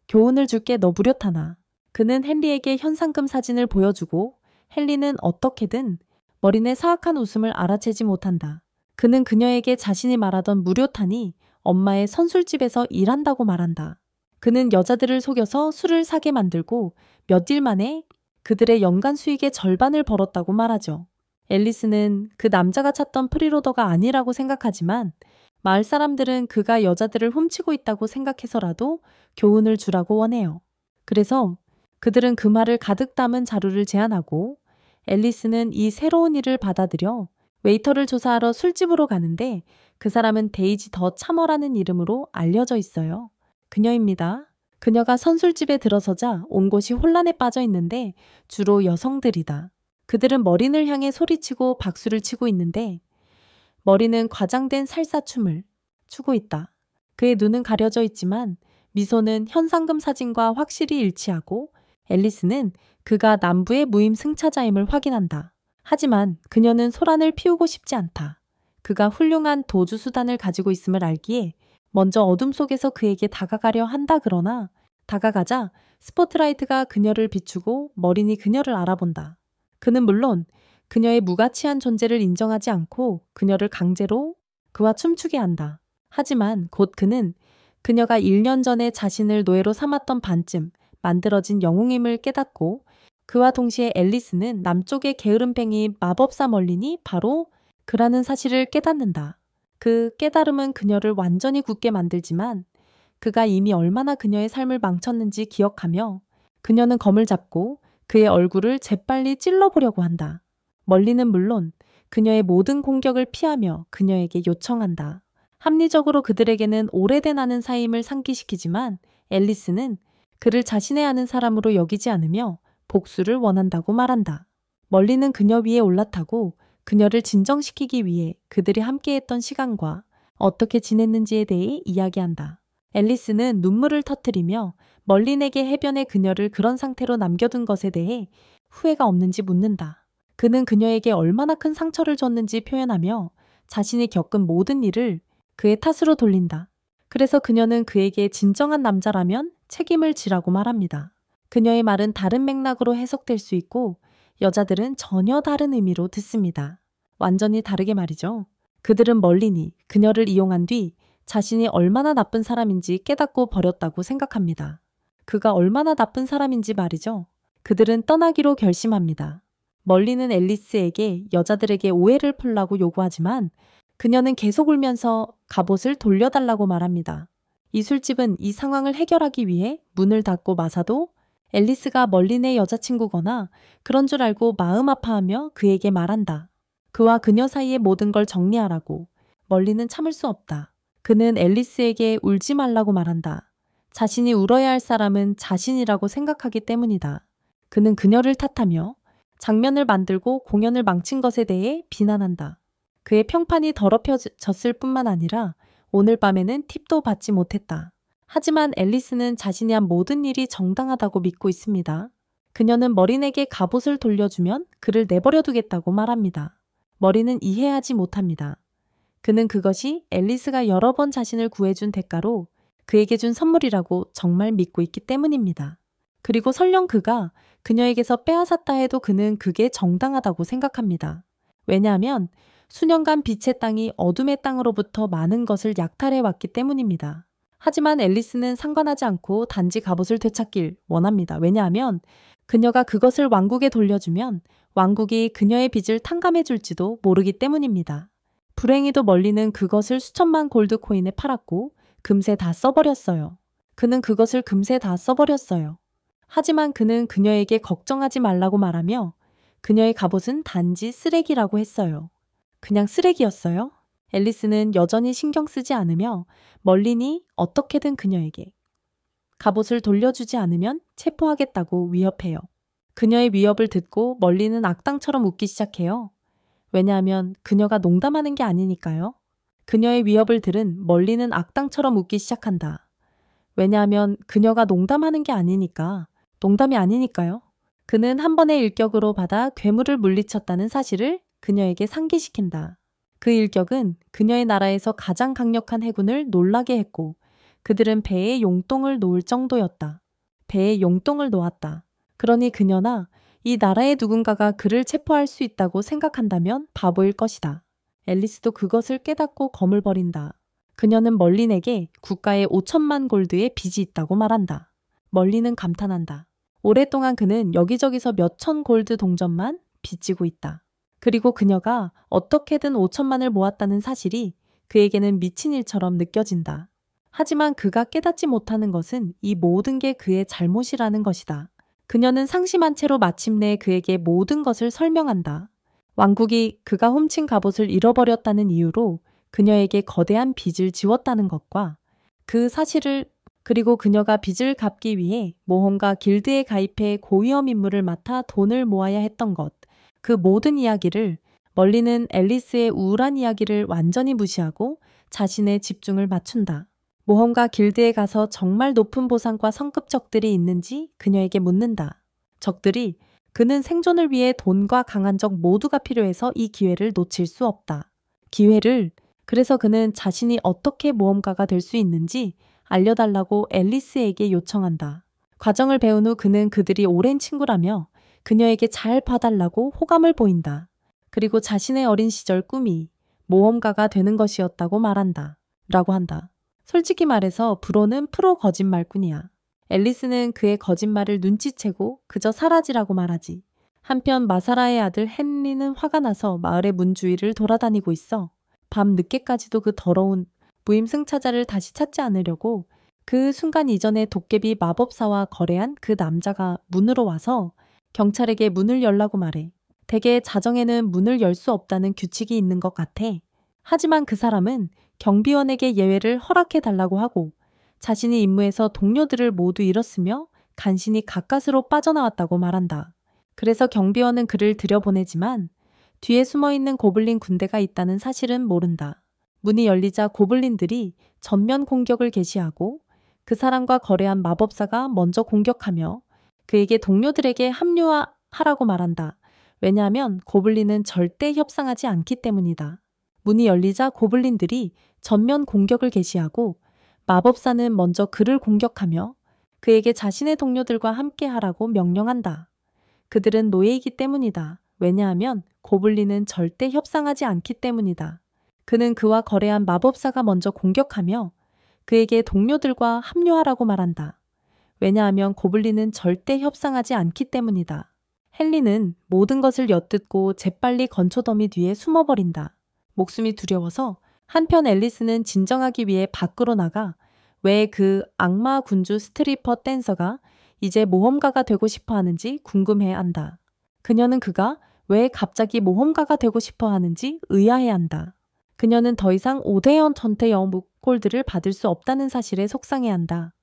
A: 교훈을 줄게 너 무료탄아. 그는 헨리에게 현상금 사진을 보여주고 헨리는 어떻게든 머린의 사악한 웃음을 알아채지 못한다. 그는 그녀에게 자신이 말하던 무료탄이 엄마의 선술집에서 일한다고 말한다. 그는 여자들을 속여서 술을 사게 만들고 몇 일 만에 그들의 연간 수익의 절반을 벌었다고 말하죠. 앨리스는 그 남자가 찾던 프리로더가 아니라고 생각하지만 마을 사람들은 그가 여자들을 훔치고 있다고 생각해서라도 교훈을 주라고 원해요. 그래서 그들은 그 말을 가득 담은 자루를 제안하고 앨리스는 이 새로운 일을 받아들여 웨이터를 조사하러 술집으로 가는데 그 사람은 데이지 더 참어라는 이름으로 알려져 있어요. 그녀입니다. 그녀가 선술집에 들어서자 온 곳이 혼란에 빠져 있는데 주로 여성들이다. 그들은 머린을 향해 소리치고 박수를 치고 있는데 머린은 과장된 살사춤을 추고 있다. 그의 눈은 가려져 있지만 미소는 현상금 사진과 확실히 일치하고 앨리스는 그가 남부의 무임승차자임을 확인한다. 하지만 그녀는 소란을 피우고 싶지 않다. 그가 훌륭한 도주 수단을 가지고 있음을 알기에 먼저 어둠 속에서 그에게 다가가려 한다. 그러나 다가가자 스포트라이트가 그녀를 비추고 머린이 그녀를 알아본다. 그는 물론 그녀의 무가치한 존재를 인정하지 않고 그녀를 강제로 그와 춤추게 한다. 하지만 곧 그는 그녀가 1년 전에 자신을 노예로 삼았던 반쯤 만들어진 영웅임을 깨닫고 그와 동시에 앨리스는 남쪽의 게으름뱅이 마법사 멀린이 바로 그라는 사실을 깨닫는다. 그 깨달음은 그녀를 완전히 굳게 만들지만 그가 이미 얼마나 그녀의 삶을 망쳤는지 기억하며 그녀는 검을 잡고 그의 얼굴을 재빨리 찔러보려고 한다. 멀리는 물론 그녀의 모든 공격을 피하며 그녀에게 요청한다. 합리적으로 그들에게는 오래된 아는 사이임을 상기시키지만 앨리스는 그를 자신의 아는 사람으로 여기지 않으며 복수를 원한다고 말한다. 멀리는 그녀 위에 올라타고 그녀를 진정시키기 위해 그들이 함께했던 시간과 어떻게 지냈는지에 대해 이야기한다. 앨리스는 눈물을 터뜨리며 멀린에게 해변에 그녀를 그런 상태로 남겨둔 것에 대해 후회가 없는지 묻는다. 그는 그녀에게 얼마나 큰 상처를 줬는지 표현하며 자신이 겪은 모든 일을 그의 탓으로 돌린다. 그래서 그녀는 그에게 진정한 남자라면 책임을 지라고 말합니다. 그녀의 말은 다른 맥락으로 해석될 수 있고 여자들은 전혀 다른 의미로 듣습니다. 완전히 다르게 말이죠. 그들은 멀린이 그녀를 이용한 뒤 자신이 얼마나 나쁜 사람인지 깨닫고 버렸다고 생각합니다. 그가 얼마나 나쁜 사람인지 말이죠. 그들은 떠나기로 결심합니다. 멀린은 앨리스에게 여자들에게 오해를 풀라고 요구하지만 그녀는 계속 울면서 갑옷을 돌려달라고 말합니다. 이 술집은 이 상황을 해결하기 위해 문을 닫고 마사도 앨리스가 멀린의 여자친구거나 그런 줄 알고 마음 아파하며 그에게 말한다. 그와 그녀 사이의 모든 걸 정리하라고. 멀린은 참을 수 없다. 그는 앨리스에게 울지 말라고 말한다. 자신이 울어야 할 사람은 자신이라고 생각하기 때문이다. 그는 그녀를 탓하며 장면을 만들고 공연을 망친 것에 대해 비난한다. 그의 평판이 더럽혀졌을 뿐만 아니라 오늘 밤에는 팁도 받지 못했다. 하지만 앨리스는 자신이 한 모든 일이 정당하다고 믿고 있습니다. 그녀는 머린에게 갑옷을 돌려주면 그를 내버려 두겠다고 말합니다. 머린은 이해하지 못합니다. 그는 그것이 앨리스가 여러 번 자신을 구해준 대가로 그에게 준 선물이라고 정말 믿고 있기 때문입니다. 그리고 설령 그가 그녀에게서 빼앗았다 해도 그는 그게 정당하다고 생각합니다. 왜냐하면 수년간 빛의 땅이 어둠의 땅으로부터 많은 것을 약탈해 왔기 때문입니다. 하지만 앨리스는 상관하지 않고 단지 갑옷을 되찾길 원합니다. 왜냐하면 그녀가 그것을 왕국에 돌려주면 왕국이 그녀의 빚을 탕감해 줄지도 모르기 때문입니다. 불행히도 멀리는 그것을 수천만 골드 코인에 팔았고 금세 다 써버렸어요. 그는 그것을 금세 다 써버렸어요. 하지만 그는 그녀에게 걱정하지 말라고 말하며 그녀의 갑옷은 단지 쓰레기라고 했어요. 그냥 쓰레기였어요? 앨리스는 여전히 신경 쓰지 않으며 멀린이 어떻게든 그녀에게 갑옷을 돌려주지 않으면 체포하겠다고 위협해요. 그녀의 위협을 듣고 멀린은 악당처럼 웃기 시작해요. 왜냐하면 그녀가 농담하는 게 아니니까요. 그녀의 위협을 들은 멀린은 악당처럼 웃기 시작한다. 왜냐하면 그녀가 농담하는 게 아니니까. 농담이 아니니까요. 그는 한 번의 일격으로 받아 괴물을 물리쳤다는 사실을 그녀에게 상기시킨다. 그 일격은 그녀의 나라에서 가장 강력한 해군을 놀라게 했고 그들은 배에 용똥을 놓을 정도였다. 배에 용똥을 놓았다. 그러니 그녀나 이 나라의 누군가가 그를 체포할 수 있다고 생각한다면 바보일 것이다. 앨리스도 그것을 깨닫고 검을 버린다. 그녀는 멀린에게 국가에 5천만 골드의 빚이 있다고 말한다. 멀린은 감탄한다. 오랫동안 그는 여기저기서 몇천 골드 동전만 빚지고 있다. 그리고 그녀가 어떻게든 5천만을 모았다는 사실이 그에게는 미친 일처럼 느껴진다. 하지만 그가 깨닫지 못하는 것은 이 모든 게 그의 잘못이라는 것이다. 그녀는 상심한 채로 마침내 그에게 모든 것을 설명한다. 왕국이 그가 훔친 갑옷을 잃어버렸다는 이유로 그녀에게 거대한 빚을 지웠다는 것과 그 사실을 그리고 그녀가 빚을 갚기 위해 모험가 길드에 가입해 고위험 임무를 맡아 돈을 모아야 했던 것, 그 모든 이야기를 멀리는 앨리스의 우울한 이야기를 완전히 무시하고 자신의 집중을 맞춘다. 모험가 길드에 가서 정말 높은 보상과 성급 적들이 있는지 그녀에게 묻는다. 적들이 그는 생존을 위해 돈과 강한 적 모두가 필요해서 이 기회를 놓칠 수 없다. 기회를 그래서 그는 자신이 어떻게 모험가가 될 수 있는지 알려달라고 앨리스에게 요청한다. 과정을 배운 후 그는 그들이 오랜 친구라며 그녀에게 잘 봐달라고 호감을 보인다. 그리고 자신의 어린 시절 꿈이 모험가가 되는 것이었다고 말한다. 라고 한다. 솔직히 말해서 브로는 프로 거짓말꾼이야. 앨리스는 그의 거짓말을 눈치채고 그저 사라지라고 말하지. 한편 마사라의 아들 헨리는 화가 나서 마을의 문 주위를 돌아다니고 있어. 밤 늦게까지도 그 더러운 무임승차자를 다시 찾지 않으려고 그 순간 이전에 도깨비 마법사와 거래한 그 남자가 문으로 와서 경찰에게 문을 열라고 말해. 대개 자정에는 문을 열 수 없다는 규칙이 있는 것 같아. 하지만 그 사람은 경비원에게 예외를 허락해달라고 하고 자신이 임무에서 동료들을 모두 잃었으며 간신히 가까스로 빠져나왔다고 말한다. 그래서 경비원은 그를 들여보내지만 뒤에 숨어있는 고블린 군대가 있다는 사실은 모른다. 문이 열리자 고블린들이 전면 공격을 개시하고 그 사람과 거래한 마법사가 먼저 공격하며 그에게 동료들에게 합류하라고 말한다. 왜냐하면 고블린은 절대 협상하지 않기 때문이다. 문이 열리자 고블린들이 전면 공격을 개시하고 마법사는 먼저 그를 공격하며 그에게 자신의 동료들과 함께 하라고 명령한다. 그들은 노예이기 때문이다. 왜냐하면 고블린은 절대 협상하지 않기 때문이다. 그는 그와 거래한 마법사가 먼저 공격하며 그에게 동료들과 합류하라고 말한다. 왜냐하면 고블린은 절대 협상하지 않기 때문이다. 헨리는 모든 것을 엿듣고 재빨리 건초더미 뒤에 숨어버린다. 목숨이 두려워서 한편 앨리스는 진정하기 위해 밖으로 나가 왜 그 악마 군주 스트리퍼 댄서가 이제 모험가가 되고 싶어 하는지 궁금해 한다. 그녀는 그가 왜 갑자기 모험가가 되고 싶어 하는지 의아해 한다. 그녀는 더 이상 오대연 전태여 목골들을 받을 수 없다는 사실에 속상해 한다.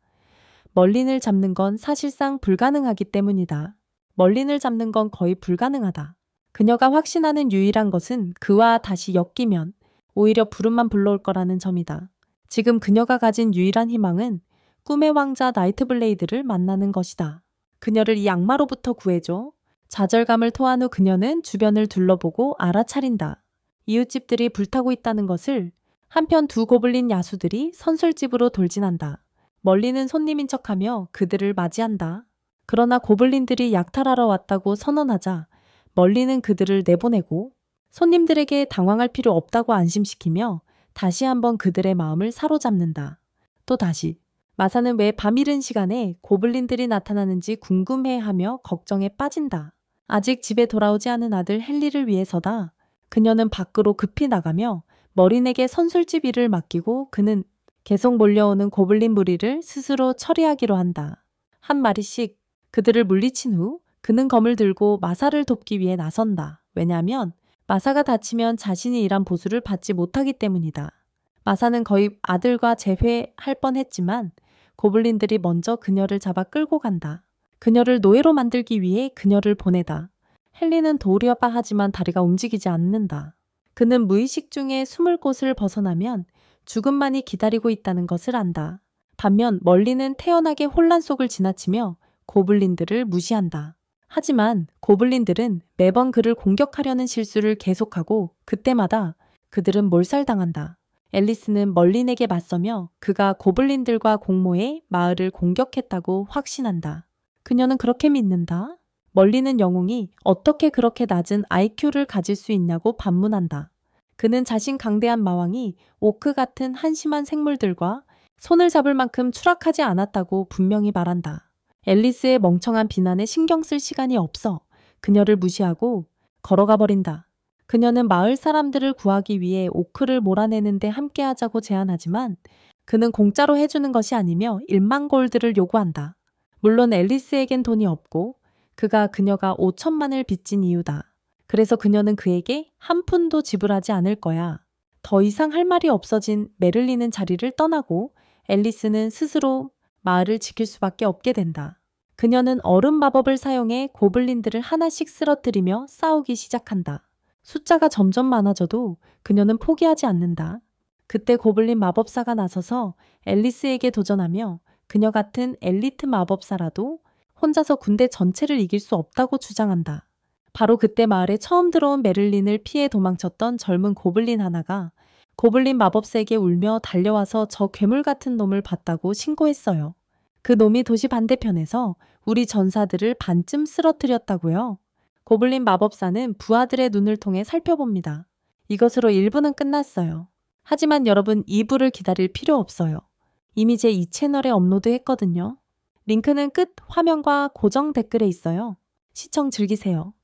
A: 멀린을 잡는 건 사실상 불가능하기 때문이다. 멀린을 잡는 건 거의 불가능하다. 그녀가 확신하는 유일한 것은 그와 다시 엮이면 오히려 부름만 불러올 거라는 점이다. 지금 그녀가 가진 유일한 희망은 꿈의 왕자 나이트블레이드를 만나는 것이다. 그녀를 이 악마로부터 구해줘. 좌절감을 토한 후 그녀는 주변을 둘러보고 알아차린다. 이웃집들이 불타고 있다는 것을. 한편 두 고블린 야수들이 선술집으로 돌진한다. 멀리는 손님인 척하며 그들을 맞이한다. 그러나 고블린들이 약탈하러 왔다고 선언하자 멀리는 그들을 내보내고 손님들에게 당황할 필요 없다고 안심시키며 다시 한번 그들의 마음을 사로잡는다. 또다시 마사는 왜 밤이른 시간에 고블린들이 나타나는지 궁금해하며 걱정에 빠진다. 아직 집에 돌아오지 않은 아들 헨리를 위해서다. 그녀는 밖으로 급히 나가며 머린에게 선술집 일을 맡기고 그는 계속 몰려오는 고블린 무리를 스스로 처리하기로 한다. 한 마리씩 그들을 물리친 후 그는 검을 들고 마사를 돕기 위해 나선다. 왜냐하면 마사가 다치면 자신이 일한 보수를 받지 못하기 때문이다. 마사는 거의 아들과 재회할 뻔했지만 고블린들이 먼저 그녀를 잡아 끌고 간다. 그녀를 노예로 만들기 위해 그녀를 보내다. 헨리는 도우려봐 하지만 다리가 움직이지 않는다. 그는 무의식 중에 숨을 곳을 벗어나면 죽음만이 기다리고 있다는 것을 안다. 반면 멀리는 태연하게 혼란 속을 지나치며 고블린들을 무시한다. 하지만 고블린들은 매번 그를 공격하려는 실수를 계속하고 그때마다 그들은 몰살당한다. 앨리스는 멀린에게 맞서며 그가 고블린들과 공모해 마을을 공격했다고 확신한다. 그녀는 그렇게 믿는다. 멀리는 영웅이 어떻게 그렇게 낮은 IQ를 가질 수 있냐고 반문한다. 그는 자신 강대한 마왕이 오크 같은 한심한 생물들과 손을 잡을 만큼 추락하지 않았다고 분명히 말한다. 앨리스의 멍청한 비난에 신경 쓸 시간이 없어 그녀를 무시하고 걸어가 버린다. 그녀는 마을 사람들을 구하기 위해 오크를 몰아내는데 함께하자고 제안하지만 그는 공짜로 해주는 것이 아니며 1만 골드를 요구한다. 물론 앨리스에겐 돈이 없고 그가 그녀가 5천만을 빚진 이유다. 그래서 그녀는 그에게 한 푼도 지불하지 않을 거야. 더 이상 할 말이 없어진 메를린은 자리를 떠나고 앨리스는 스스로 마을을 지킬 수밖에 없게 된다. 그녀는 얼음 마법을 사용해 고블린들을 하나씩 쓰러뜨리며 싸우기 시작한다. 숫자가 점점 많아져도 그녀는 포기하지 않는다. 그때 고블린 마법사가 나서서 앨리스에게 도전하며 그녀 같은 엘리트 마법사라도 혼자서 군대 전체를 이길 수 없다고 주장한다. 바로 그때 마을에 처음 들어온 메를린을 피해 도망쳤던 젊은 고블린 하나가 고블린 마법사에게 울며 달려와서 저 괴물 같은 놈을 봤다고 신고했어요. 그 놈이 도시 반대편에서 우리 전사들을 반쯤 쓰러뜨렸다고요. 고블린 마법사는 부하들의 눈을 통해 살펴봅니다. 이것으로 1부는 끝났어요. 하지만 여러분 2부를 기다릴 필요 없어요. 이미 제 2채널에 업로드했거든요. 링크는 끝 화면과 고정 댓글에 있어요. 시청 즐기세요.